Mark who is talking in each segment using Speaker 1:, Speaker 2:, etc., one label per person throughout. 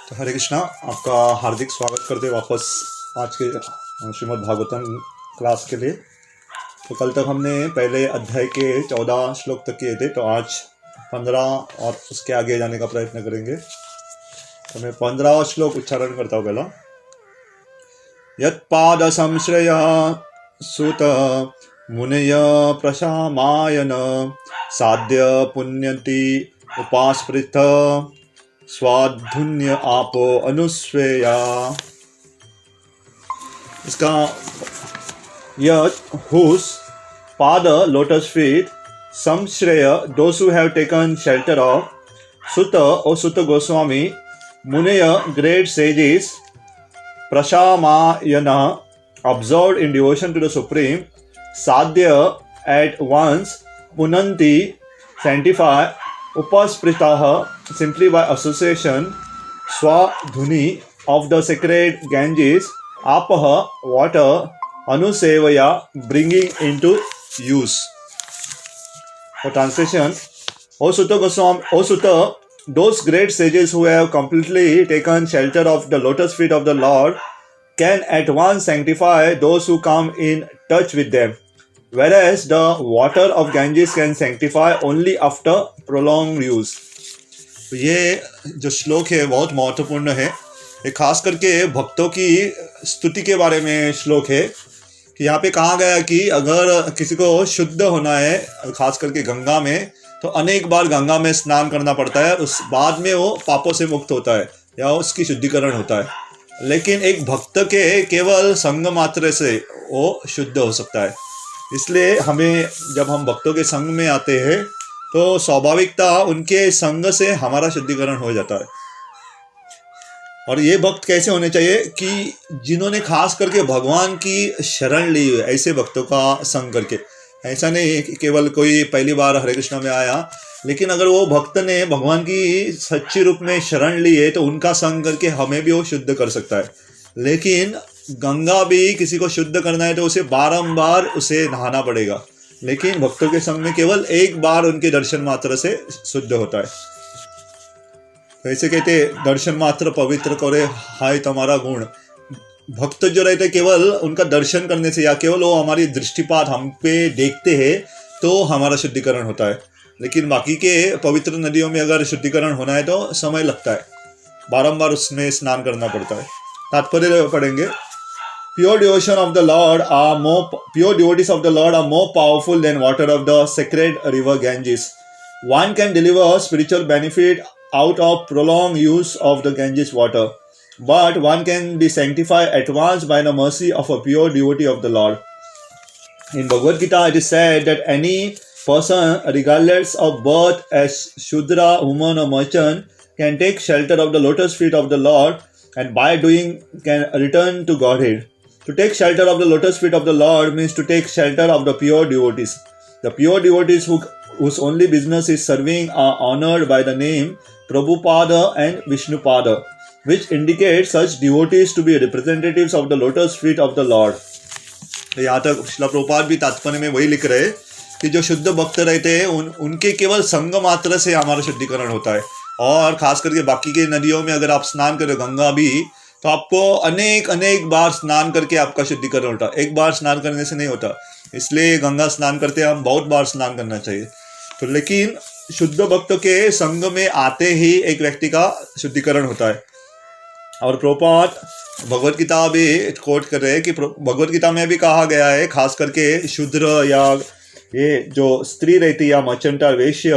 Speaker 1: तो हरे कृष्णा, आपका हार्दिक स्वागत करते वापस आज के श्रीमद् भागवतम क्लास के लिए। तो कल तक हमने पहले अध्याय के 14 श्लोक तक किए थे, तो आज 15 और उसके आगे जाने का प्रयत्न करेंगे। तो मैं 15वां श्लोक उच्चारण करता हूँ। पहला, यत्पाद संश्रय सुत मुनय प्रशामायन साध्य पुण्यति उपास्पृत स्वाधुन्य आपो अनुस्वेया। इसका यह whose पाद लोटस फीट संश्रय those who have taken shelter of Sutta or Sutta Goswami Muneya great sages Prashamayana absorbed in devotion to the Supreme Sadhya at once Punanti sanctify Upaspritaha simply by association Swadhuni of the sacred Ganges Apaha water Anusevaya bringing into use. For translation, O Sutta Goswami, O Sutta, those great sages who have completely taken shelter of the lotus feet of the Lord can at once sanctify those who come in touch with them. Whereas the water of Ganges can sanctify only after prolonged use. तो ये जो श्लोक है बहुत महत्वपूर्ण है। ये खास करके भक्तों की स्तुति के बारे में श्लोक है कि यहाँ पे कहा गया कि अगर किसी को शुद्ध होना है, खास करके गंगा में, तो अनेक बार गंगा में स्नान करना पड़ता है। उस बाद में वो पापों से मुक्त होता है या उसकी शुद्धिकरण होता है। लेकिन एक भक्त के केवल संग मात्र से वो शुद्ध हो सकता है। इसलिए हमें जब हम भक्तों के संग में आते हैं तो स्वाभाविकता उनके संग से हमारा शुद्धिकरण हो जाता है। और ये भक्त कैसे होने चाहिए कि जिन्होंने खास करके भगवान की शरण ली है, ऐसे भक्तों का संग करके। ऐसा नहीं कि केवल कोई पहली बार हरे कृष्णा में आया, लेकिन अगर वो भक्त ने भगवान की सच्ची रूप में शरण ली है तो उनका संग करके हमें भी वो शुद्ध कर सकता है। लेकिन गंगा भी किसी को शुद्ध करना है तो उसे बारंबार उसे नहाना पड़ेगा। लेकिन भक्तों के संग में केवल एक बार उनके दर्शन मात्र से शुद्ध होता है। तो ऐसे कहते दर्शन मात्र पवित्र करे हाय तुम्हारा गुण। भक्त जो रहते केवल उनका दर्शन करने से या केवल वो हमारी दृष्टिपात हम पे देखते हैं तो हमारा शुद्धिकरण होता है। लेकिन बाकी के पवित्र नदियों में अगर शुद्धिकरण होना है तो समय लगता है, बारंबार उसमें स्नान करना पड़ता है। तात्पर्य पढ़ेंगे, Pure devotion of the Lord are pure devotees of the Lord are more powerful than water of the sacred river Ganges. One can deliver spiritual benefit out of prolonged use of the Ganges water, but one can be sanctified at once by the mercy of a pure devotee of the Lord. In Bhagavad Gita, it is said that any person, regardless of birth as Shudra, woman or merchant, can take shelter of the lotus feet of the Lord and by doing can return to Godhead. To take shelter of the lotus feet of the Lord means to take shelter of the pure devotees. The pure devotees whose only business is serving are honored by the name Prabhupada and Vishnupada, which indicates such devotees to be representatives of the lotus feet of the Lord. यहाँ तक श्रील प्रभुपाद भी तात्पर्य में वही लिख रहे हैं कि जो शुद्ध भक्त रहते हैं उनके केवल संग मात्र से हमारा शुद्धिकरण होता है। और खास करके बाकी के नदियों में अगर आप स्नान करें, गंगा भी, तो आपको अनेक बार स्नान करके आपका शुद्धिकरण होता है। एक बार स्नान करने से नहीं होता। इसलिए गंगा स्नान करते हैं हम बहुत बार स्नान करना चाहिए। तो लेकिन शुद्ध भक्त के संग में आते ही एक व्यक्ति का शुद्धिकरण होता है। और प्रभुपाद भगवद गीता भी कोट कर रहे हैं कि भगवद गीता में भी कहा गया है, खास करके शूद्र या ये जो स्त्री रहती है या मर्चेंट वेश्य,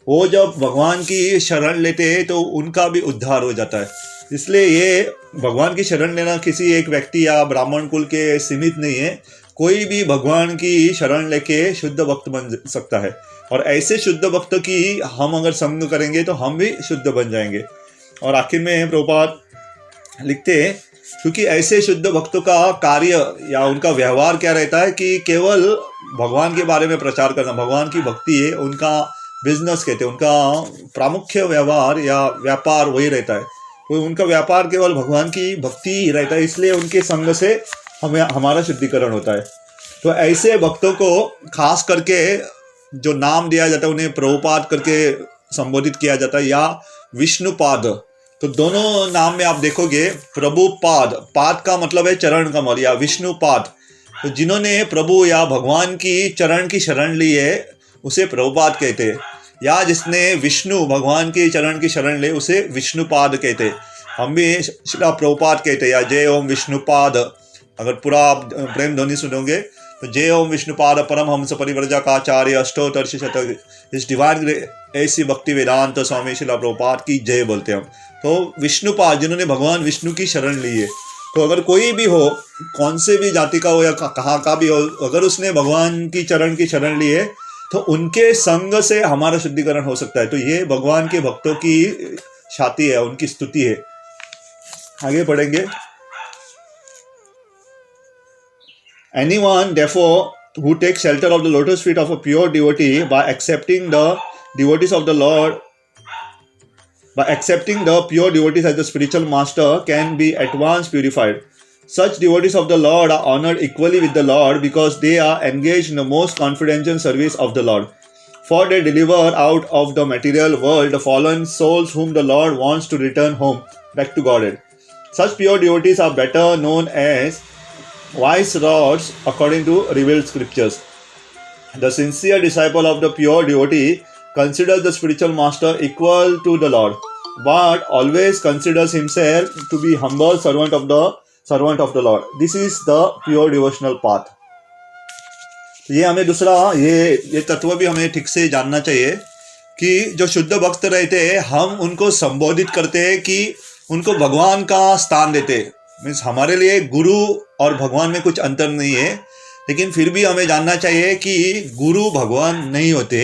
Speaker 1: वो जब भगवान की शरण लेते हैं तो उनका भी उद्धार हो जाता है। इसलिए ये भगवान की शरण लेना किसी एक व्यक्ति या ब्राह्मण कुल के सीमित नहीं है। कोई भी भगवान की शरण लेके शुद्ध भक्त बन सकता है। और ऐसे शुद्ध भक्त की हम अगर संग करेंगे तो हम भी शुद्ध बन जाएंगे। और आखिर में प्रभुपाद लिखते हैं, क्योंकि ऐसे शुद्ध भक्तों का कार्य या उनका व्यवहार क्या रहता है कि केवल भगवान के बारे में प्रचार करना, भगवान की भक्ति है उनका बिजनेस कहते हैं, उनका प्रामुख्य व्यवहार या व्यापार वही रहता है। तो उनका व्यापार केवल भगवान की भक्ति ही रहता है। इसलिए उनके संग से हमारा शुद्धिकरण होता है। तो ऐसे भक्तों को खास करके जो नाम दिया जाता है उन्हें प्रभुपाद करके संबोधित किया जाता है या विष्णुपाद। तो दोनों नाम में आप देखोगे प्रभु पाद, पाद का मतलब है चरण कमल या विष्णु पाद। तो जिन्होंने प्रभु या भगवान की चरण की शरण ली है उसे प्रभुपाद कहते हैं, या जिसने विष्णु भगवान की चरण की शरण ले उसे विष्णुपाद कहते हैं। हम भी शिला प्रभुपाद कहते हैं या जय ओम विष्णुपाद। अगर पूरा आप प्रेम ध्वनि सुनोगे तो जय ओम विष्णुपाद परमहंस परिव्रजकाचार्य अष्टोत्तर शतक, इस डिवाइन ऐसी भक्ति वेदांत स्वामी शिला प्रभुपाद की जय बोलते हैं हम। तो विष्णुपाद जिन्होंने भगवान विष्णु की शरण ली है। तो अगर कोई भी हो, कौन से भी जाति का हो या कहाँ का भी हो, अगर उसने भगवान की चरण की शरण ली है तो उनके संग से हमारा शुद्धिकरण हो सकता है। तो ये भगवान के भक्तों की छाती है, उनकी स्तुति है। आगे पढ़ेंगे। Anyone therefore who takes shelter of the lotus feet of a pure devotee by accepting the devotees of the Lord, by accepting the pure devotees as the spiritual master, can be at once purified. Such devotees of the Lord are honored equally with the Lord because they are engaged in the most confidential service of the Lord. For they deliver out of the material world the fallen souls whom the Lord wants to return home back to Godhead. Such pure devotees are better known as wise rods according to revealed scriptures. The sincere disciple of the pure devotee considers the spiritual master equal to the Lord, but always considers himself to be humble servant of the Lord. This is the pure devotional path. ये हमें दूसरा ये तत्व भी हमें ठीक से जानना चाहिए कि जो शुद्ध भक्त रहते हैं हम उनको संबोधित करते हैं कि उनको भगवान का स्थान देते हैं। मीन्स हमारे लिए गुरु और भगवान में कुछ अंतर नहीं है, लेकिन फिर भी हमें जानना चाहिए कि गुरु भगवान नहीं होते,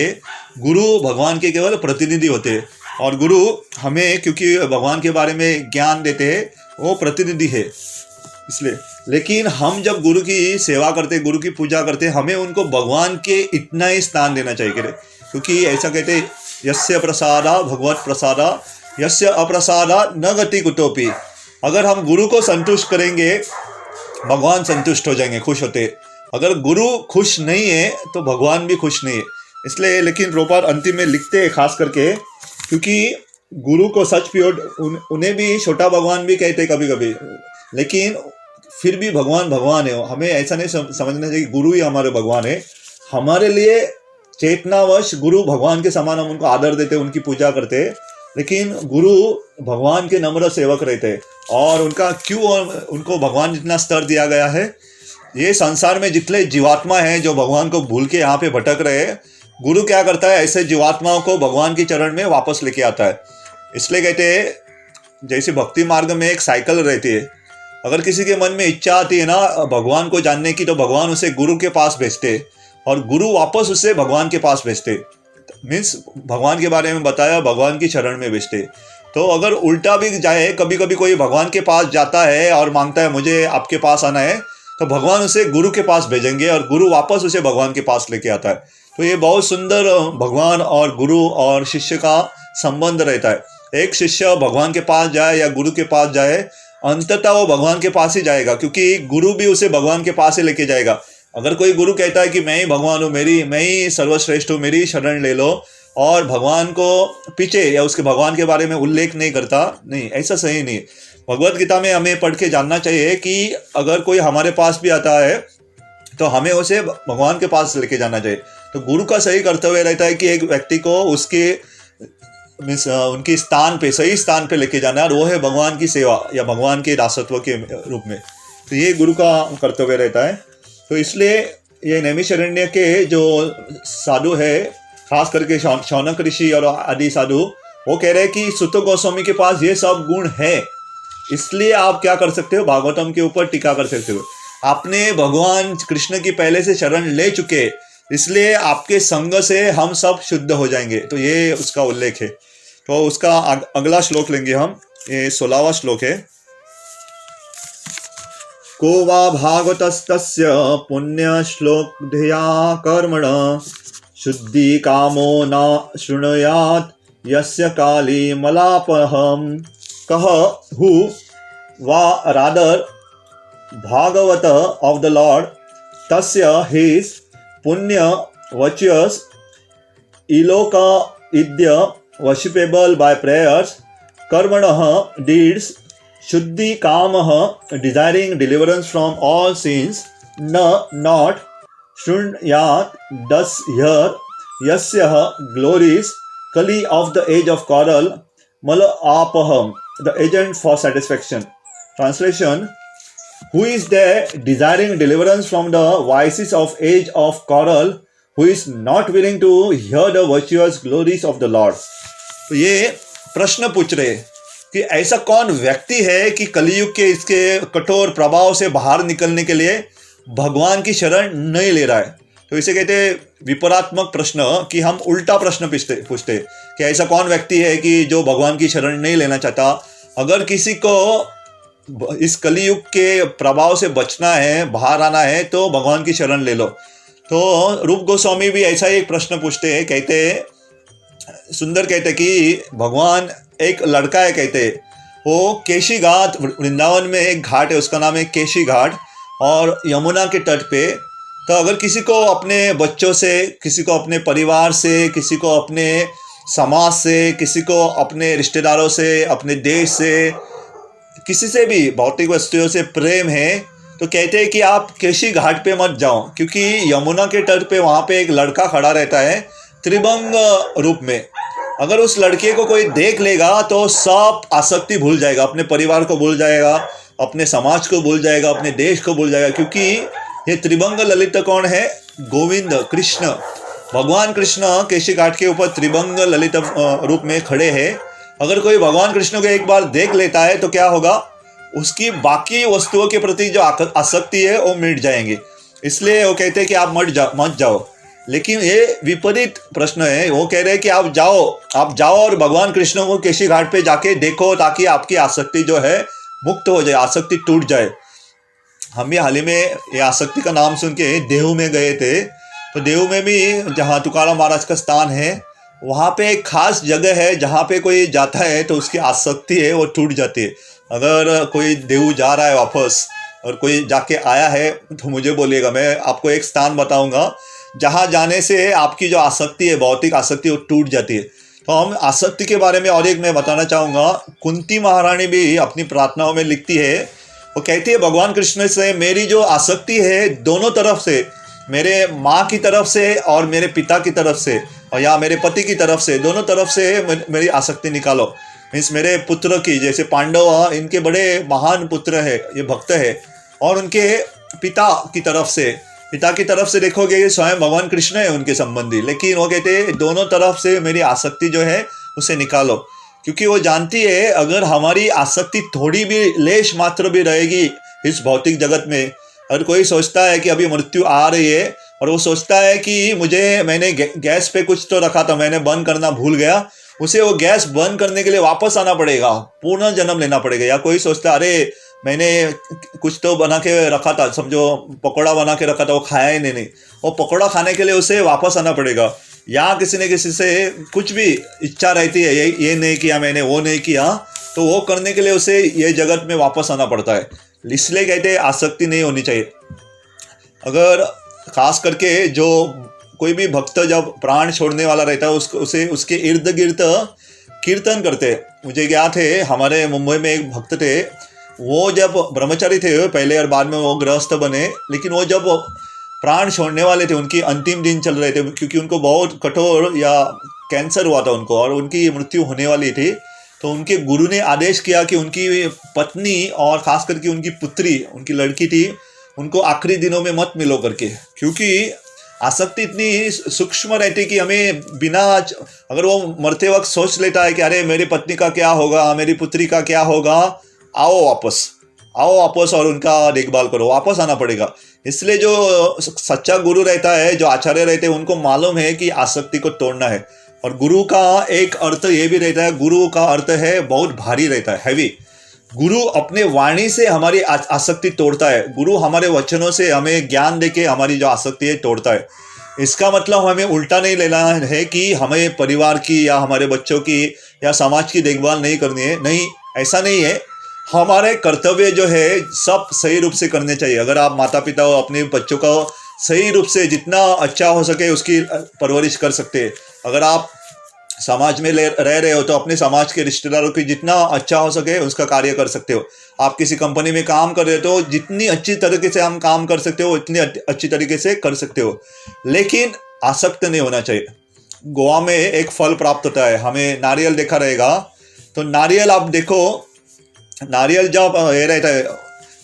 Speaker 1: गुरु भगवान के केवल प्रतिनिधि होते हैं। और गुरु हमें क्योंकि भगवान के बारे में ज्ञान देते हैं, वो प्रतिनिधि है इसलिए। लेकिन हम जब गुरु की सेवा करते, गुरु की पूजा करते, हमें उनको भगवान के इतना ही स्थान देना चाहिए, क्योंकि ऐसा कहते यस्य प्रसादा भगवत प्रसादा यस्य अप्रसादा न गति कुतोपि। अगर हम गुरु को संतुष्ट करेंगे भगवान संतुष्ट हो जाएंगे, खुश होते। अगर गुरु खुश नहीं है तो भगवान भी खुश नहीं है। इसलिए लेकिन प्रभुपाद अंतिम में लिखते हैं खास करके, क्योंकि गुरु को सच प्योर, उन्हें भी छोटा भगवान भी कहते कभी कभी, लेकिन फिर भी भगवान भगवान है। हमें ऐसा नहीं समझना चाहिए गुरु ही हमारे भगवान है। हमारे लिए चेतनावश गुरु भगवान के समान, हम उनको आदर देते, उनकी पूजा करते, लेकिन गुरु भगवान के नम्र सेवक रहते हैं। और उनका क्यों उनको भगवान जितना स्तर दिया गया है, ये संसार में जितने जीवात्मा हैं जो भगवान को भूल के यहाँ पे भटक रहे हैं, गुरु क्या करता है, ऐसे जीवात्माओं को भगवान की चरण में वापस लेके आता है। इसलिए कहते हैं जैसे भक्ति मार्ग में एक साइकिल रहती है, अगर किसी के मन में इच्छा आती है ना भगवान को जानने की, तो भगवान उसे गुरु के पास भेजते और गुरु वापस उसे भगवान के पास भेजते। मीन्स भगवान के बारे में बताया, भगवान की शरण में भेजते। तो अगर उल्टा भी जाए, कभी कभी कोई भगवान के पास जाता है और मांगता है मुझे आपके पास आना है, तो भगवान उसे गुरु के पास भेजेंगे और गुरु वापस उसे भगवान के पास लेके आता है। तो ये बहुत सुंदर भगवान और गुरु और शिष्य का संबंध रहता है। एक शिष्य भगवान के पास जाए या गुरु के पास जाए, अंततः वो भगवान के पास ही जाएगा, क्योंकि गुरु भी उसे भगवान के पास ही लेके जाएगा। अगर कोई गुरु कहता है कि मैं ही भगवान हूँ, मैं ही सर्वश्रेष्ठ हूँ, मेरी शरण ले लो, और भगवान को पीछे या उसके भगवान के बारे में उल्लेख नहीं करता, नहीं, ऐसा सही नहीं। भगवत गीता में हमें पढ़ के जानना चाहिए कि अगर कोई हमारे पास भी आता है तो हमें उसे भगवान के पास लेके जाना चाहिए। तो गुरु का सही कर्तव्य रहता है कि एक व्यक्ति को उसके मीन्स उनकी स्थान पे, सही स्थान पे लेके जाना है, और वो है भगवान की सेवा या भगवान के दासत्व के रूप में। तो ये गुरु का कर्तव्य रहता है। तो इसलिए ये नैमिषारण्य के जो साधु है, खास करके शौनक ऋषि और आदि साधु, वो कह रहे हैं कि सुत गोस्वामी के पास ये सब गुण है, इसलिए आप क्या कर सकते हो, भागवतम के ऊपर टीका कर सकते हो। आपने भगवान कृष्ण की पहले से शरण ले चुके, इसलिए आपके संग से हम सब शुद्ध हो जाएंगे। तो ये उसका उल्लेख है। तो उसका अगला श्लोक लेंगे हम, ये 16वां श्लोक है। को वा भागवतस्तस्य पुण्य श्लोक ध्येया कर्मण शुद्धि कामो न शृणुयात् यस्य काली मलापहम कह हु वा rather Bhagavat of the Lord तस्य हिज पुण्य virtuous इलोका idya worshipable by prayers कर्मणः deeds शुद्धि कामः desiring deliverance from all sins न not शृण्यात् does hear यस्यः glories kali of the age of coral malapaham the agent for satisfaction. Translation: who is there desiring deliverance from the vices of age of coral, who is not willing to hear the virtuous glories of the Lord? तो ये प्रश्न पूछ रहे कि ऐसा कौन व्यक्ति है कि कलयुग के इसके कठोर प्रभाव से बाहर निकलने के लिए भगवान की शरण नहीं ले रहा है। तो इसे कहते हैं विपरात्मक प्रश्न, कि हम उल्टा प्रश्न पूछते कि ऐसा कौन व्यक्ति है कि जो भगवान की शरण नहीं लेना चाहता। अगर किसी को इस कलयुग के प्रभाव से बचना है, बाहर आना है, तो भगवान की शरण ले लो। तो रूप गोस्वामी भी ऐसा ही एक प्रश्न पूछते हैं, कहते सुंदर कहते कि भगवान एक लड़का है, कहते वो केशी घाट, वृंदावन में एक घाट है उसका नाम है केशी घाट, और यमुना के तट पे। तो अगर किसी को अपने बच्चों से, किसी को अपने परिवार से, किसी को अपने समाज से, किसी को अपने रिश्तेदारों से, अपने देश से, किसी से भी भौतिक वस्तुओं से प्रेम है, तो कहते हैं कि आप केशी घाट पे मत जाओ, क्योंकि यमुना के तट पे वहाँ पे एक लड़का खड़ा रहता है त्रिभंग रूप में। अगर उस लड़के को कोई देख लेगा तो सब आसक्ति भूल जाएगा, अपने परिवार को भूल जाएगा, अपने समाज को भूल जाएगा, अपने देश को भूल जाएगा। क्योंकि ये त्रिभंग ललित कौन है? गोविंद कृष्ण, भगवान कृष्ण केशी घाट के ऊपर त्रिभंग ललित रूप में खड़े हैं। अगर कोई भगवान कृष्ण को एक बार देख लेता है तो क्या होगा? उसकी बाकी वस्तुओं के प्रति जो आसक्ति है वो मिट जाएंगे। इसलिए वो कहते हैं कि आप मत जाओ। लेकिन ये विपरीत प्रश्न है, वो कह रहे हैं कि आप जाओ और भगवान कृष्ण को केशी घाट पे जाके देखो, ताकि आपकी आसक्ति जो है मुक्त हो जाए, आसक्ति टूट जाए। हम भी हाल ही में ये आसक्ति का नाम सुन के देहू में गए थे। तो देहू में भी जहाँ तुकाराम महाराज का स्थान है, वहाँ पे एक खास जगह है जहाँ पे कोई जाता है तो उसकी आसक्ति है वो टूट जाती है। अगर कोई देहू जा रहा है वापस और कोई जाके आया है तो मुझे बोलिएगा, मैं आपको एक स्थान बताऊंगा जहाँ जाने से आपकी जो आसक्ति है, भौतिक आसक्ति, वो टूट जाती है। तो हम आसक्ति के बारे में और एक मैं बताना चाहूँगा। कुंती महारानी भी अपनी प्रार्थनाओं में लिखती है, वो कहती है भगवान कृष्ण से मेरी जो आसक्ति है दोनों तरफ से, मेरे माँ की तरफ से और मेरे पिता की तरफ से, और या मेरे पति की तरफ से, दोनों तरफ से मेरी आसक्ति निकालो। मीन्स मेरे पुत्र की, जैसे पांडव इनके बड़े महान पुत्र है, ये भक्त है, और उनके पिता की तरफ से देखोगे ये स्वयं भगवान कृष्ण है उनके संबंधी। लेकिन वो कहते हैं दोनों तरफ से मेरी आसक्ति जो है उसे निकालो, क्योंकि वो जानती है अगर हमारी आसक्ति थोड़ी भी लेश मात्र भी रहेगी इस भौतिक जगत में, अगर कोई सोचता है कि अभी मृत्यु आ रही है और वो सोचता है कि मैंने गैस पे कुछ तो रखा था, मैंने बंद करना भूल गया, उसे वो गैस बंद करने के लिए वापस आना पड़ेगा, पूर्ण जन्म लेना पड़ेगा। या कोई सोचता अरे मैंने कुछ तो बना के रखा था, समझो पकौड़ा बना के रखा था, वो खाया ही नहीं, वो पकौड़ा खाने के लिए उसे वापस आना पड़ेगा। या किसी ने किसी से कुछ भी इच्छा रहती है, ये नहीं किया मैंने, वो नहीं किया, तो वो करने के लिए उसे ये जगत में वापस आना पड़ता है। इसलिए कहते हैं आसक्ति नहीं होनी चाहिए। अगर खास करके जो कोई भी भक्त जब प्राण छोड़ने वाला रहता है उसे उसके इर्द गिर्द कीर्तन करते। मुझे याद है हमारे मुंबई में एक भक्त थे, वो जब ब्रह्मचारी थे पहले और बाद में वो गृहस्थ बने, लेकिन वो जब प्राण छोड़ने वाले थे, उनकी अंतिम दिन चल रहे थे, क्योंकि उनको बहुत कठोर या कैंसर हुआ था उनको और उनकी मृत्यु होने वाली थी। तो उनके गुरु ने आदेश किया कि उनकी पत्नी और ख़ास करके उनकी पुत्री, उनकी लड़की थी, उनको आखिरी दिनों में मत मिलो करके, क्योंकि आसक्ति इतनी सूक्ष्म रहती कि हमें बिना, अगर वो मरते वक्त सोच लेता है कि अरे मेरी पत्नी का क्या होगा, मेरी पुत्री का क्या होगा, आओ वापस और उनका देखभाल करो, वापस आना पड़ेगा। इसलिए जो सच्चा गुरु रहता है, जो आचार्य रहते हैं, उनको मालूम है कि आसक्ति को तोड़ना है। और गुरु का एक अर्थ ये भी रहता है, गुरु का अर्थ है बहुत भारी रहता है, हैवी। गुरु अपने वाणी से हमारी आसक्ति तोड़ता है, गुरु हमारे वचनों से हमें ज्ञान देके हमारी जो आसक्ति है तोड़ता है। इसका मतलब हमें उल्टा नहीं लेना है कि हमें परिवार की या हमारे बच्चों की या समाज की देखभाल नहीं करनी है, नहीं, ऐसा नहीं है। हमारे कर्तव्य जो है सब सही रूप से करने चाहिए। अगर आप माता पिता हो, अपने बच्चों का सही रूप से जितना अच्छा हो सके उसकी परवरिश कर सकते हैं। अगर आप समाज में रह रहे हो तो अपने समाज के रिश्तेदारों की जितना अच्छा हो सके उसका कार्य कर सकते हो। आप किसी कंपनी में काम कर रहे हो तो जितनी अच्छी तरीके से हम काम कर सकते हो उतनी अच्छी तरीके से कर सकते हो, लेकिन आसक्त नहीं होना चाहिए। गोवा में एक फल प्राप्त होता है, हमें नारियल देखा रहेगा, तो नारियल आप देखो, नारियल जब ये रहता है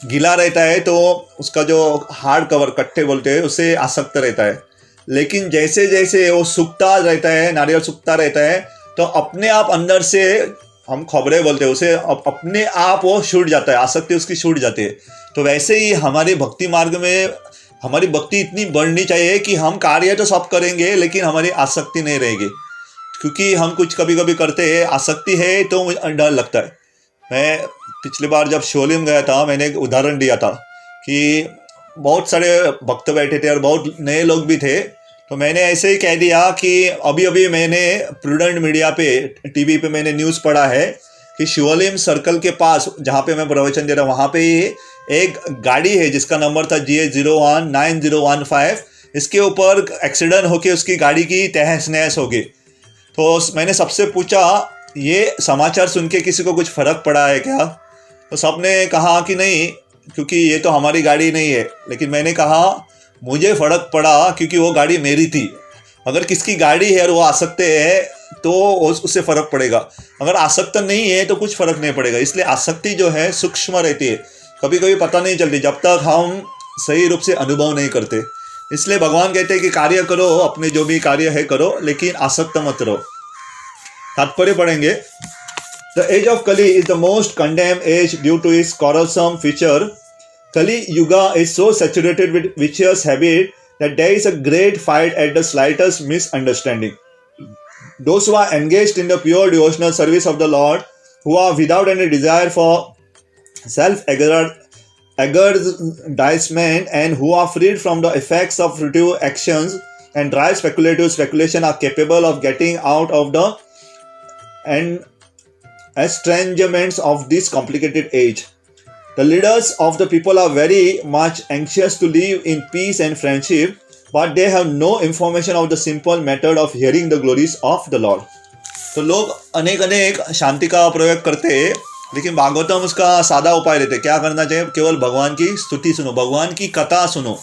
Speaker 1: गीला रहता है तो उसका जो हार्ड कवर कट्टे बोलते हैं उससे आसक्त रहता है, लेकिन जैसे जैसे वो सूखता रहता है, नारियल सूखता रहता है, तो अपने आप अंदर से, हम खबरें बोलते हैं उसे, अपने आप वो छूट जाता है, आसक्ति उसकी छूट जाती है। तो वैसे ही हमारे भक्ति मार्ग में हमारी भक्ति इतनी बढ़नी चाहिए कि हम कार्य तो सब करेंगे लेकिन हमारी आसक्ति नहीं रहेगी, क्योंकि हम कुछ कभी कभी करते हैं, आसक्ति है तो मुझे डर लगता है। मैं पिछली बार जब शिवलिंग गया था मैंने एक उदाहरण दिया था कि बहुत सारे भक्त बैठे थे और बहुत नए लोग भी थे, तो मैंने ऐसे ही कह दिया कि अभी अभी मैंने प्रूडेंट मीडिया पे टीवी पे मैंने न्यूज़ पढ़ा है कि शिवलिंग सर्कल के पास जहाँ पे मैं प्रवचन दे रहा हूँ वहाँ पे एक गाड़ी है जिसका नंबर था GA019015, इसके ऊपर एक्सीडेंट होके उसकी गाड़ी की तहस नहस हो गई। तो मैंने सबसे पूछा ये समाचार सुन के किसी को कुछ फ़र्क पड़ा है क्या, तो सबने कहा कि नहीं, क्योंकि ये तो हमारी गाड़ी नहीं है। लेकिन मैंने कहा मुझे फ़र्क पड़ा क्योंकि वो गाड़ी मेरी थी। अगर किसकी गाड़ी है और वो आसक्त है तो उससे फ़र्क पड़ेगा, अगर आसक्त नहीं है तो कुछ फ़र्क नहीं पड़ेगा। इसलिए आसक्ति जो है सूक्ष्म रहती है, कभी कभी पता नहीं चलती जब तक हम सही रूप से अनुभव नहीं करते। इसलिए भगवान कहते हैं कि कार्य करो, अपने जो भी कार्य है करो, लेकिन आसक्त मत रहो। तात्पर्य पढ़ेंगे। The age of Kali is the most condemned age due to its quarrelsome feature. Kali Yuga is so saturated with vicious habit that there is a great fight at the slightest misunderstanding. Those who are engaged in the pure devotional service of the Lord, who are without any desire for self-aggrandizement and who are freed from the effects of fruitive actions and dry speculative speculation, are capable of getting out of the estrangements of this complicated age. The leaders of the people are very much anxious to live in peace and friendship, but they have no information of the simple method of hearing the glories of the Lord. तो लोग अनेक अनेक शांति का प्रयोग करते हैं, लेकिन भागवतम उसका सादा उपाय देते। क्या करना चाहिए? केवल भगवान की स्तुति सुनो, भगवान की कथा सुनो।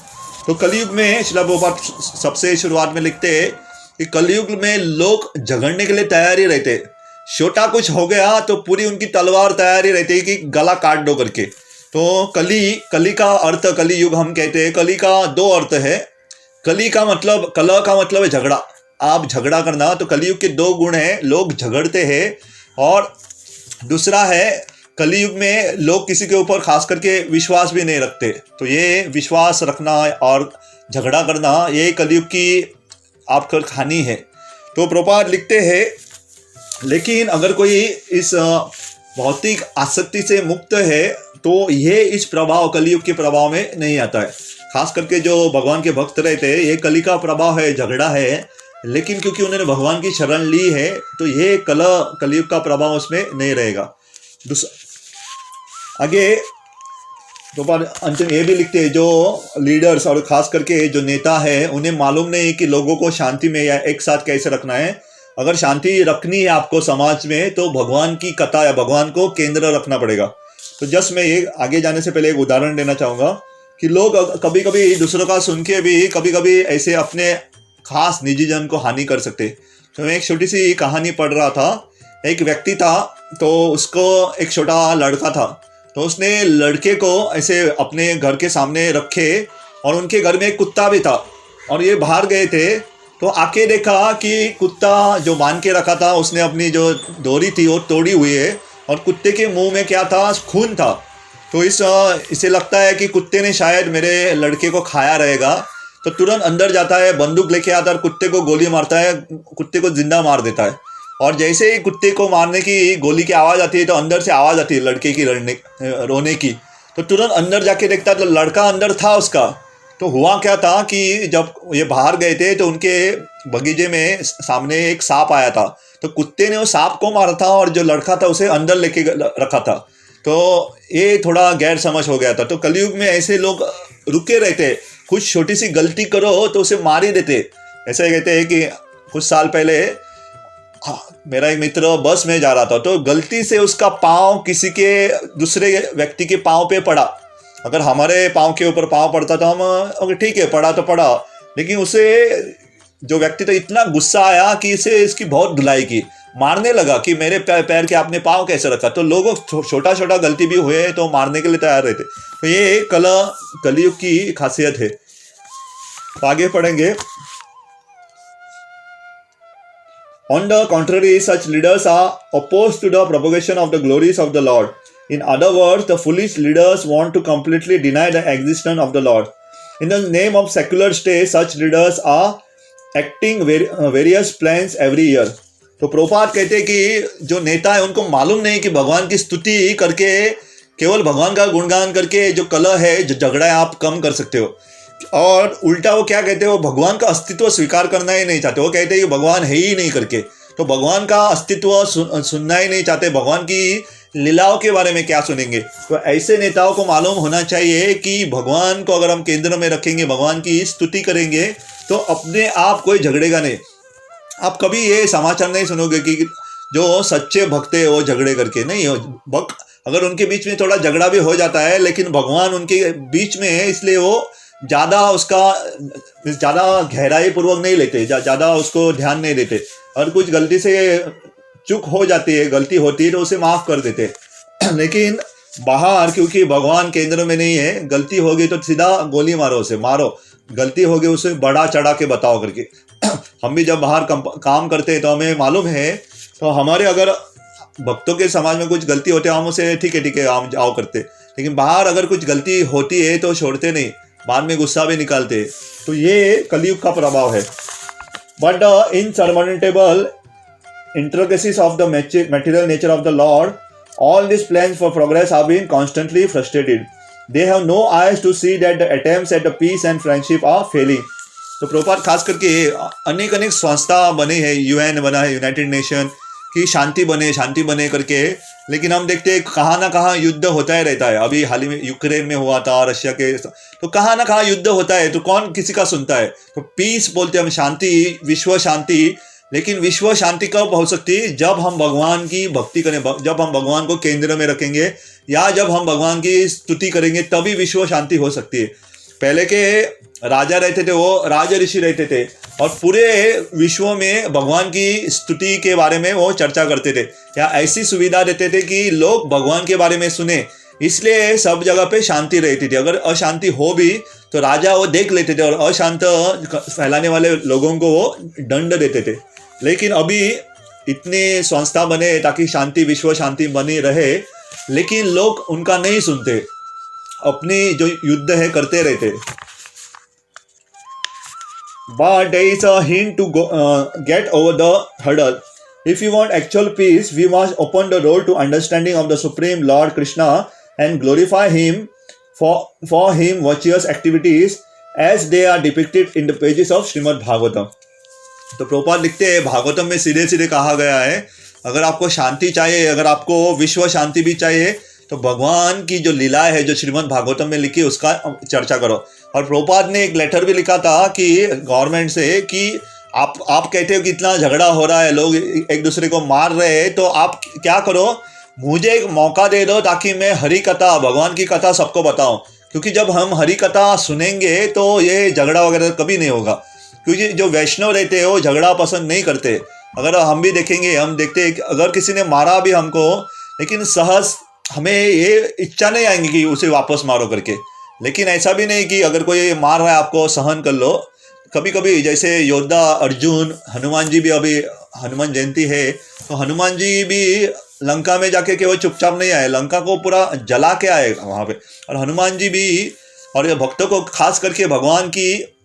Speaker 1: तो कलयुग में श्रील प्रभुपाद सबसे शुरुआत में लिखते हैं कि कलयुग में लोग झगड़ने के लिए तैयार ही रहते हैं। छोटा कुछ हो गया तो पूरी उनकी तलवार तैयारी रहती है कि गला काट दो करके। तो कली का अर्थ, कली युग हम कहते हैं, कली का दो अर्थ है। कली का मतलब, कलह का मतलब है झगड़ा, आप झगड़ा करना। तो कलयुग के दो गुण हैं, लोग झगड़ते हैं, और दूसरा है कलयुग में लोग किसी के ऊपर खास करके विश्वास भी नहीं रखते। तो ये विश्वास रखना और झगड़ा करना ये कलयुग की आपका हानि है। तो प्रभुपाद लिखते हैं, लेकिन अगर कोई इस भौतिक आसक्ति से मुक्त है तो ये इस प्रभाव, कलयुग के प्रभाव में नहीं आता है। खास करके जो भगवान के भक्त रहते हैं, ये कली का प्रभाव है, झगड़ा है, लेकिन क्योंकि उन्होंने भगवान की शरण ली है तो ये कलयुग का प्रभाव उसमें नहीं रहेगा। आगे तो अंतिम ये भी लिखते हैं, जो लीडर्स और खास करके जो नेता है उन्हें मालूम नहीं कि लोगों को शांति में या एक साथ कैसे रखना है। अगर शांति रखनी है आपको समाज में तो भगवान की कथा या भगवान को केंद्र रखना पड़ेगा। तो जस्ट मैं ये आगे जाने से पहले एक उदाहरण देना चाहूँगा कि लोग कभी कभी दूसरों का सुन के भी कभी कभी ऐसे अपने खास निजी जन को हानि कर सकते। तो मैं एक छोटी सी कहानी पढ़ रहा था। एक व्यक्ति था, तो उसको एक छोटा लड़का था, तो उसने लड़के को ऐसे अपने घर के सामने रखे और उनके घर में एक कुत्ता भी था, और ये बाहर गए थे। तो आके देखा कि कुत्ता जो बांध के रखा था उसने अपनी जो डोरी थी वो तोड़ी हुई है, और कुत्ते के मुंह में क्या था? खून था। तो इसे लगता है कि कुत्ते ने शायद मेरे लड़के को खाया रहेगा, तो तुरंत अंदर जाता है, बंदूक लेके आता है, कुत्ते को गोली मारता है, कुत्ते को जिंदा मार देता है। और जैसे ही कुत्ते को मारने की गोली की आवाज़ आती है तो अंदर से आवाज़ आती है लड़के की रोने की। तो तुरंत अंदर जाके देखता है तो लड़का अंदर था उसका। तो हुआ क्या था कि जब ये बाहर गए थे तो उनके बगीचे में सामने एक सांप आया था, तो कुत्ते ने उस सांप को मारा था और जो लड़का था उसे अंदर लेके रखा था। तो ये थोड़ा गैर समझ हो गया था। तो कलयुग में ऐसे लोग रुके रहते, कुछ छोटी सी गलती करो तो उसे मार ही देते। ऐसा कहते हैं कि कुछ साल पहले मेरा एक मित्र बस में जा रहा था, तो गलती से उसका पाँव किसी के दूसरे व्यक्ति के पाँव पे पड़ा। अगर हमारे पाँव के ऊपर पाँव पड़ता तो हम अगर ठीक है पड़ा तो पड़ा, लेकिन उसे जो व्यक्ति तो इतना गुस्सा आया कि इसे इसकी बहुत धुलाई की, मारने लगा कि मेरे पैर के आपने पाँव कैसे रखा। तो लोगों छोटा छोटा गलती भी हुए तो मारने के लिए तैयार रहते। तो ये कलयुग की खासियत है। तो आगे पढ़ेंगे। On the contrary, such leaders are opposed to the propagation of the glories of the Lord. In other words, the foolish leaders want to completely deny the existence of the Lord. In the name of secular state, such leaders are acting various plans every year. तो प्रभुपाद कहते हैं कि जो नेता है उनको मालूम नहीं कि भगवान की स्तुति करके, केवल भगवान का गुणगान करके जो कलह है, जो झगड़ा है, आप कम कर सकते हो। और उल्टा वो क्या कहते हैं, वो भगवान का अस्तित्व स्वीकार करना ही नहीं चाहते। वो कहते हैं कि भगवान है ही नहीं करके, तो भगवान का अस्तित्व सुनना ही नहीं चाहते। भगवान की लीलाओं के बारे में क्या सुनेंगे। तो ऐसे नेताओं को मालूम होना चाहिए कि भगवान को अगर हम केंद्र में रखेंगे, भगवान की स्तुति करेंगे, तो अपने आप कोई झगड़ेगा नहीं। आप कभी ये समाचार नहीं सुनोगे कि जो सच्चे भक्त है वो झगड़े करके नहीं हो। अगर उनके बीच में थोड़ा झगड़ा भी हो जाता है, लेकिन भगवान उनके बीच में है, इसलिए वो ज़्यादा गहराई पूर्वक नहीं लेते, ज़्यादा उसको ध्यान नहीं देते। और कुछ गलती से चूक हो जाती है, गलती होती है तो उसे माफ़ कर देते। लेकिन बाहर क्योंकि भगवान केंद्र में नहीं है, गलती होगी तो सीधा गोली मारो, उसे मारो। गलती होगी उसे बढ़ा चढ़ा के बताओ करके। हम भी जब बाहर काम करते हैं तो हमें मालूम है, तो हमारे अगर भक्तों के समाज में कुछ गलती होती है, हम उसे ठीक है हम जाओ करते। लेकिन बाहर अगर कुछ गलती होती है तो छोड़ते नहीं, बाद में गुस्सा भी निकालते। तो ये कलयुग का प्रभाव है। But the insurmountable intricacies of the material nature of the Lord, all these plans for progress have been constantly frustrated. They have no eyes to see that the attempts at the peace and friendship are failing. तो प्रभुपाद खास करके अनेक संस्था बने हैं, UN बना है, United nation की शांति बने करके, लेकिन हम देखते हैं कहाँ ना कहाँ युद्ध होता ही रहता है। अभी हाल ही में यूक्रेन में हुआ था, रशिया के, तो कहाँ ना कहाँ युद्ध होता है, तो कौन किसी का सुनता है। तो पीस बोलते हैं हम, शांति, विश्व शांति। लेकिन विश्व शांति कब हो सकती है, जब हम भगवान की भक्ति करें, जब हम भगवान को केंद्र में रखेंगे, या जब हम भगवान की स्तुति करेंगे, तभी विश्व शांति हो सकती है। पहले के राजा रहते थे, वो राज ऋषि रहते थे, और पूरे विश्व में भगवान की स्तुति के बारे में वो चर्चा करते थे, या ऐसी सुविधा देते थे कि लोग भगवान के बारे में सुने, इसलिए सब जगह पे शांति रहती थी। अगर अशांति हो भी तो राजा वो देख लेते थे, और अशांत फैलाने वाले लोगों को वो दंड देते थे। लेकिन अभी इतने संस्था बने ताकि शांति, विश्व शांति बनी रहे, लेकिन लोग उनका नहीं सुनते, अपनी जो युद्ध है करते रहते। But there is a hint to get over the hurdle. If we want actual peace, we must open the door to understanding of the Supreme Lord Krishna and glorify Him for Him virtuous activities as they are depicted in the pages of Srimad Bhagavatam. तो प्रभुपाद लिखते हैं, भागवतम में सीधे सीधे कहा गया है, अगर आपको शांति चाहिए, अगर आपको विश्व शांति भी चाहिए, तो भगवान की जो लीला है, जो श्रीमद् भागवतम में लिखी, उसका चर्चा करो। और प्रभुपाद ने एक लेटर भी लिखा था कि गवर्नमेंट से कि आप कहते हो कि इतना झगड़ा हो रहा है, लोग एक दूसरे को मार रहे हैं, तो आप क्या करो, मुझे एक मौका दे दो ताकि मैं हरि कथा, भगवान की कथा सबको बताऊं। क्योंकि जब हम हरि कथा सुनेंगे तो ये झगड़ा वगैरह कभी नहीं होगा। क्योंकि जो वैष्णव रहते हैं वो झगड़ा पसंद नहीं करते। अगर हम भी देखेंगे, हम देखते हैं कि अगर किसी ने मारा भी हमको, लेकिन सहज हमें ये इच्छा नहीं आएंगी कि उसे वापस मारो करके। लेकिन ऐसा भी नहीं कि अगर कोई मार रहा है आपको सहन कर लो। कभी कभी जैसे योद्धा अर्जुन, हनुमान जी भी, अभी हनुमान जयंती है, तो हनुमान जी भी लंका में जाके केवल चुपचाप नहीं आए, लंका को पूरा जला के आए वहाँ पे। और हनुमान जी भी, और ये भक्तों को खास करके भगवान की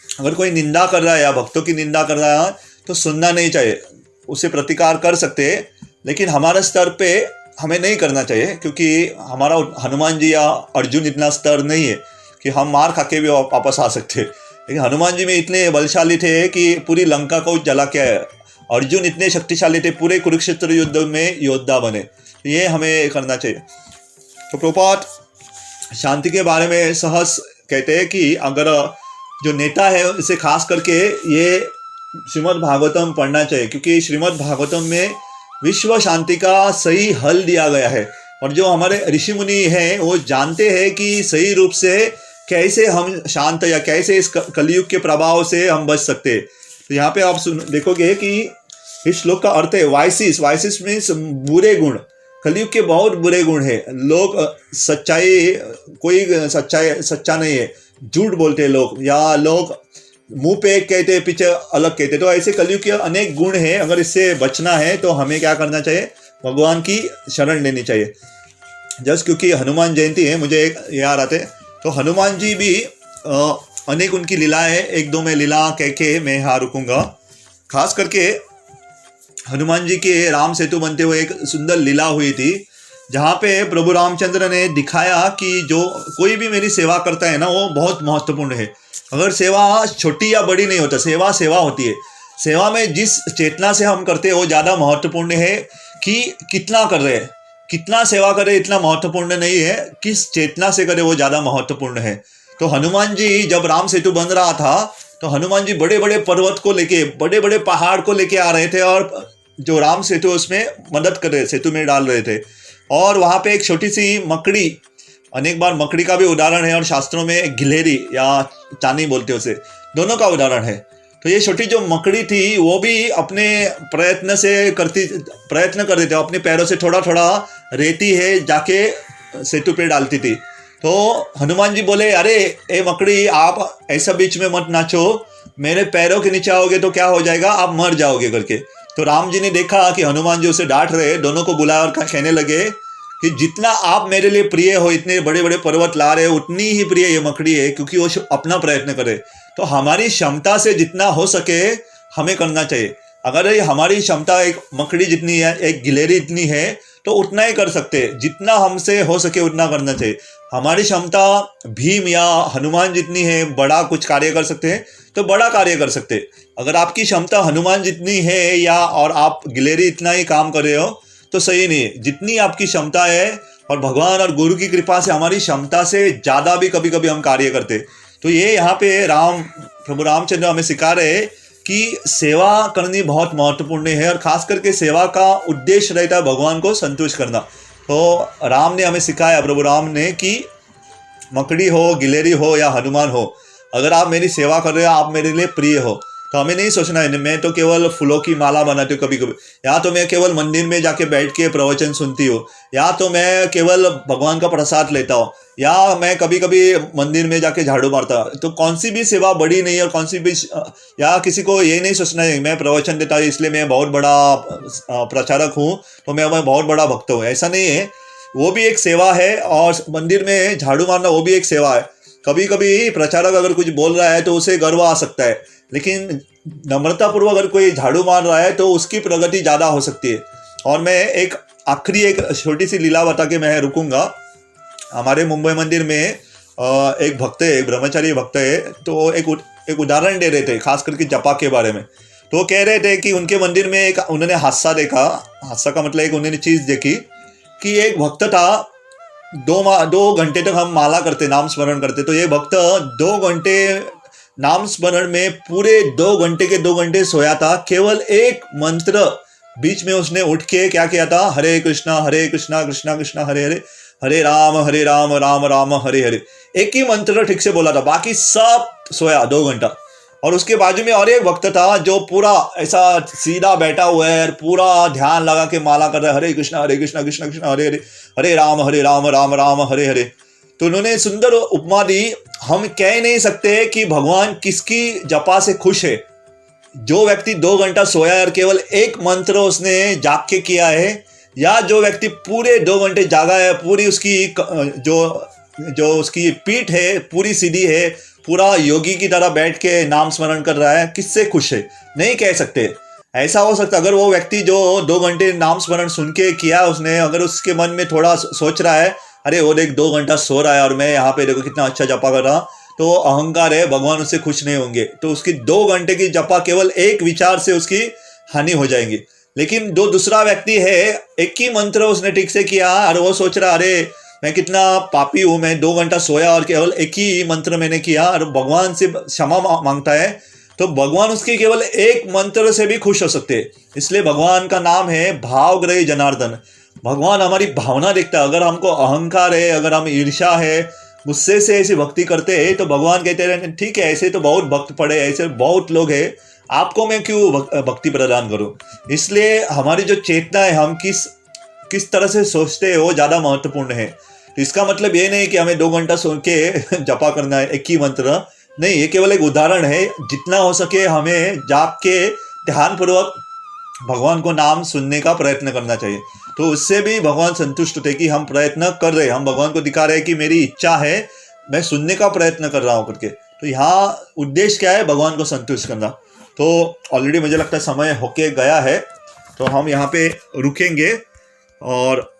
Speaker 1: अगर कोई निंदा कर रहा है या भक्तों की निंदा कर रहा है तो सुनना नहीं चाहिए, उसे प्रतिकार कर सकते हैं, लेकिन हमारे स्तर पे हमें नहीं करना चाहिए। क्योंकि हमारा हनुमान जी या अर्जुन इतना स्तर नहीं है कि हम मार खा के भी वापस आ सकते। लेकिन हनुमान जी में इतने बलशाली थे कि पूरी लंका को जला के आए। अर्जुन इतने शक्तिशाली थे, पूरे कुरुक्षेत्र युद्ध में योद्धा बने। ये हमें करना चाहिए। तो प्रभुपाद शांति के बारे में सहज कहते हैं कि अगर जो नेता है इसे खास करके ये श्रीमद् भागवतम पढ़ना चाहिए, क्योंकि श्रीमद् भागवतम में विश्व शांति का सही हल दिया गया है। और जो हमारे ऋषि मुनि हैं वो जानते हैं कि सही रूप से कैसे हम शांत या कैसे इस कलयुग के प्रभाव से हम बच सकते हैं। तो यहाँ पे आप देखोगे कि इस श्लोक का अर्थ है वाइसिस। वाइसिस मीन्स बुरे गुण। कलयुग के बहुत बुरे गुण है। लोग सच्चाई, कोई सच्चा नहीं है, झूठ बोलते हैं लोग, या लोग मुंह पे एक कहते पीछे अलग कहते। तो ऐसे कलयुग के अनेक गुण हैं। अगर इससे बचना है तो हमें क्या करना चाहिए? भगवान की शरण लेनी चाहिए। जस्ट क्योंकि हनुमान जयंती है मुझे एक याद आते, तो हनुमान जी भी अनेक उनकी लीलाएं है। एक दो में लीला कह के मैं यहाँ रुकूंगा। खास करके हनुमान जी के राम सेतु बनते हुए एक सुंदर लीला हुई थी, जहाँ पे प्रभु रामचंद्र ने दिखाया कि जो कोई भी मेरी सेवा करता है ना, वो बहुत महत्वपूर्ण है। अगर सेवा छोटी या बड़ी नहीं होता, सेवा सेवा होती है। सेवा में जिस चेतना से हम करते हैं वो ज़्यादा महत्वपूर्ण है कि कितना कर रहे हैं। कितना सेवा करे इतना महत्वपूर्ण नहीं है, किस चेतना से करे वो ज़्यादा महत्वपूर्ण है। तो हनुमान जी जब राम सेतु बन रहा था तो हनुमान जी बड़े बड़े पर्वत को लेके, बड़े बड़े पहाड़ को लेके आ रहे थे और जो राम सेतु उसमें मदद कर रहे, सेतु में डाल रहे थे। और वहाँ पे एक छोटी सी मकड़ी, अनेक बार मकड़ी का भी उदाहरण है और शास्त्रों में गिलहरी या चानी बोलते हैं उसे, दोनों का उदाहरण है। तो ये छोटी जो मकड़ी थी वो भी अपने प्रयत्न कर रही थी, अपने पैरों से थोड़ा थोड़ा रेती है जाके सेतु पे डालती थी। तो हनुमान जी बोले, अरे ए मकड़ी, आप ऐसा बीच में मत नाचो, मेरे पैरों के नीचे आओगे तो क्या हो जाएगा, आप मर जाओगे करके। तो राम जी ने देखा कि हनुमान जी उसे डांट रहे, दोनों को बुलाया और कहने लगे कि जितना आप मेरे लिए प्रिय हो, इतने बड़े बड़े पर्वत ला रहे हो, उतनी ही प्रिय ये मकड़ी है, क्योंकि वो अपना प्रयत्न करे। तो हमारी क्षमता से जितना हो सके हमें करना चाहिए। अगर ये हमारी क्षमता एक मकड़ी जितनी है, एक गिलहरी इतनी है, तो उतना ही कर सकते हैं। जितना हमसे हो सके उतना करना चाहिए। हमारी क्षमता भीम या हनुमान जितनी है, बड़ा कुछ कार्य कर सकते हैं तो बड़ा कार्य कर सकते हैं। अगर आपकी क्षमता हनुमान जितनी है या और आप गिलहरी इतना ही काम कर रहे हो तो सही नहीं है। जितनी आपकी क्षमता है, और भगवान और गुरु की कृपा से हमारी क्षमता से ज़्यादा भी कभी कभी हम कार्य करते। तो ये यहाँ पे प्रभु रामचंद्र हमें सिखा रहे हैं कि सेवा करनी बहुत महत्वपूर्ण है, और खास करके सेवा का उद्देश्य रहता है भगवान को संतुष्ट करना। तो राम ने हमें सिखाया, प्रभु राम ने, कि मकड़ी हो, गिलहरी हो या हनुमान हो, अगर आप मेरी सेवा कर रहे हो, आप मेरे लिए प्रिय हो, तो हमें नहीं सोचना है मैं तो केवल फूलों की माला बनाती हूँ कभी कभी, या तो मैं केवल मंदिर में जाके बैठ के प्रवचन सुनती हूँ, या तो मैं केवल भगवान का प्रसाद लेता हूँ, या मैं कभी कभी मंदिर में जाके झाड़ू मारता हूँ। तो कौन सी भी सेवा बड़ी नहीं है, और कौन सी भी, या किसी को ये नहीं सोचना है मैं प्रवचन देता हूँ इसलिए मैं बहुत बड़ा प्रचारक हूँ तो मैं बहुत बड़ा भक्त हूँ। ऐसा नहीं है, वो भी एक सेवा है। और मंदिर में झाड़ू मारना वो भी एक सेवा है। कभी कभी प्रचारक अगर कुछ बोल रहा है तो उसे गर्व आ सकता है, लेकिन नम्रतापूर्वक अगर कोई झाड़ू मार रहा है तो उसकी प्रगति ज़्यादा हो सकती है। और मैं एक आखिरी एक छोटी सी लीला बता के मैं रुकूंगा। हमारे मुंबई मंदिर में एक भक्त है, एक ब्रह्मचारी भक्त है, तो एक उदाहरण दे रहे थे खास करके जपा के बारे में। तो वो कह रहे थे कि उनके मंदिर में एक उन्होंने हादसा देखा। हादसा का मतलब एक उन्होंने चीज़ देखी कि एक भक्त था, 2 घंटे तक हम माला करते, नाम स्मरण करते, तो ये भक्त 2 घंटे नाम स्मरण में पूरे 2 घंटे के 2 घंटे सोया था। केवल एक मंत्र बीच में उसने उठ के क्या किया था, हरे कृष्णा कृष्णा कृष्णा हरे हरे, हरे राम राम राम हरे हरे, एक ही मंत्र ठीक से बोला था, बाकी सब सोया 2 घंटा। और उसके बाजू में और एक भक्त था जो पूरा ऐसा सीधा बैठा हुआ है और पूरा ध्यान लगा के माला कर रहा है, हरे कृष्णा कृष्णा कृष्णा हरे हरे, हरे राम राम राम हरे हरे। तो उन्होंने सुंदर उपमा दी, हम कह नहीं सकते कि भगवान किसकी जपा से खुश है। जो व्यक्ति 2 घंटा सोया है और केवल एक मंत्र उसने जाग के किया है, या जो व्यक्ति पूरे 2 घंटे जागा है, पूरी उसकी जो उसकी पीठ है पूरी सीधी है, पूरा योगी की तरह बैठ के नाम स्मरण कर रहा है, किससे खुश है नहीं कह सकते। ऐसा हो सकता अगर वो व्यक्ति जो 2 घंटे नाम स्मरण सुन के किया उसने, अगर उसके मन में थोड़ा सोच रहा है, अरे वो देख 2 घंटा सो रहा है और मैं यहाँ पे देखो कितना अच्छा जपा कर रहा, तो अहंकार है, भगवान उससे खुश नहीं होंगे। तो उसकी 2 घंटे की जपा केवल एक विचार से उसकी हानि हो जाएगी। लेकिन जो दूसरा व्यक्ति है, एक ही मंत्र उसने ठीक से किया और वो सोच रहा, अरे मैं कितना पापी हूँ, मैं 2 घंटा सोया और केवल एक ही मंत्र मैंने किया, और भगवान से क्षमा मांगता है, तो भगवान उसके केवल एक मंत्र से भी खुश हो सकते हैं। इसलिए भगवान का नाम है भावग्राही जनार्दन। भगवान हमारी भावना देखता है। अगर हमको अहंकार है, अगर हम ईर्ष्या है, गुस्से से ऐसी भक्ति करते हैं, तो भगवान कहते हैं ठीक है, ऐसे तो बहुत भक्त पड़े, ऐसे बहुत लोग हैं, आपको मैं क्यों भक्ति प्रदान करूं। इसलिए हमारी जो चेतना है, हम किस तरह से सोचते हैं, वो ज़्यादा महत्वपूर्ण है। तो इसका मतलब ये नहीं कि हमें 2 घंटा सो के जपा करना है एक ही मंत्र, नहीं, ये केवल एक उदाहरण है। जितना हो सके हमें जाप के ध्यानपूर्वक भगवान को नाम सुनने का प्रयत्न करना चाहिए। तो उससे भी भगवान संतुष्ट होते कि हम प्रयत्न कर रहे हैं, हम भगवान को दिखा रहे हैं कि मेरी इच्छा है, मैं सुनने का प्रयत्न कर रहा हूँ करके। तो यहाँ उद्देश्य क्या है, भगवान को संतुष्ट करना। तो ऑलरेडी मुझे लगता है समय होके गया है, तो हम यहाँ पे रुकेंगे और